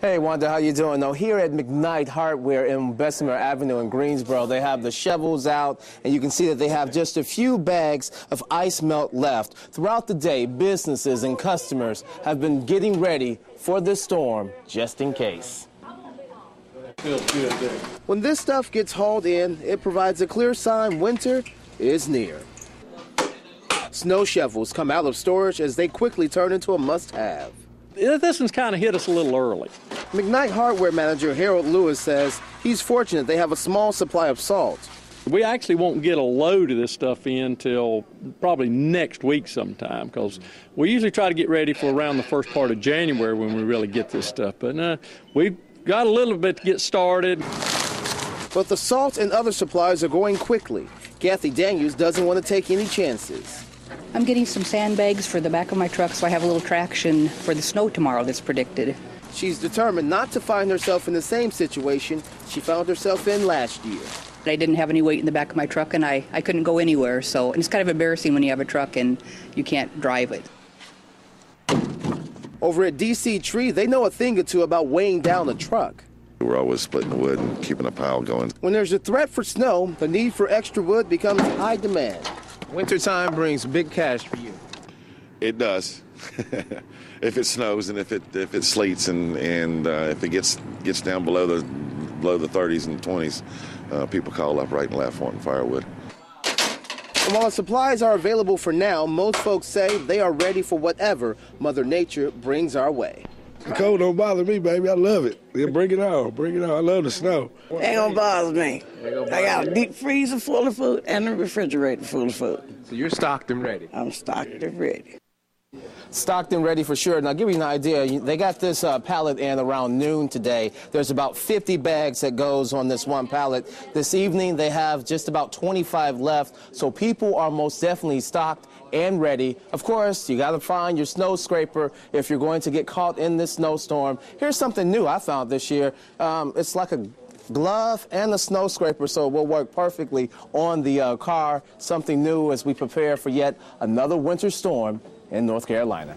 Hey, Wanda, how you doing? Now, here at McKnight Hardware in Bessemer Avenue in Greensboro, they have the shovels out, and you can see that they have just a few bags of ice melt left. Throughout the day, businesses and customers have been getting ready for this storm, just in case. When this stuff gets hauled in, it provides a clear sign winter is near. Snow shovels come out of storage as they quickly turn into a must-have. This one's kind of hit us a little early. McKnight Hardware manager Harold Lewis says he's fortunate they have a small supply of salt. We actually won't get a load of this stuff in till probably next week sometime, because we usually try to get ready for around the first part of January when we really get this stuff. But we've got a little bit to get started. But the salt and other supplies are going quickly. Kathy Daniels doesn't want to take any chances. I'm getting some sandbags for the back of my truck so I have a little traction for the snow tomorrow that's predicted. She's determined not to find herself in the same situation she found herself in last year. I didn't have any weight in the back of my truck, and I couldn't go anywhere, so and it's kind of embarrassing when you have a truck and you can't drive it. Over at DC Tree, they know a thing or two about weighing down a truck. We're always splitting the wood and keeping a pile going. When there's a threat for snow, the need for extra wood becomes high demand. Wintertime brings big cash for you. It does. If it snows and if it sleets and if it gets down below the 30s and 20s, people call up right and left wanting firewood. And while the supplies are available for now, most folks say they are ready for whatever Mother Nature brings our way. The cold don't bother me, baby. I love it. Yeah, bring it on. Bring it on. I love the snow. Ain't gonna bother me. I got a deep freezer full of food and a refrigerator full of food. So you're stocked and ready? I'm stocked and ready. Stocked and ready for sure. Now, give you an idea. They got this pallet in around noon today. There's about 50 bags that goes on this one pallet. This evening, they have just about 25 left. So people are most definitely stocked and ready. Of course, you got to find your snow scraper if you're going to get caught in this snowstorm. Here's something new I found this year. It's like a glove and a snow scraper, so it will work perfectly on the car. Something new as we prepare for yet another winter storm in North Carolina.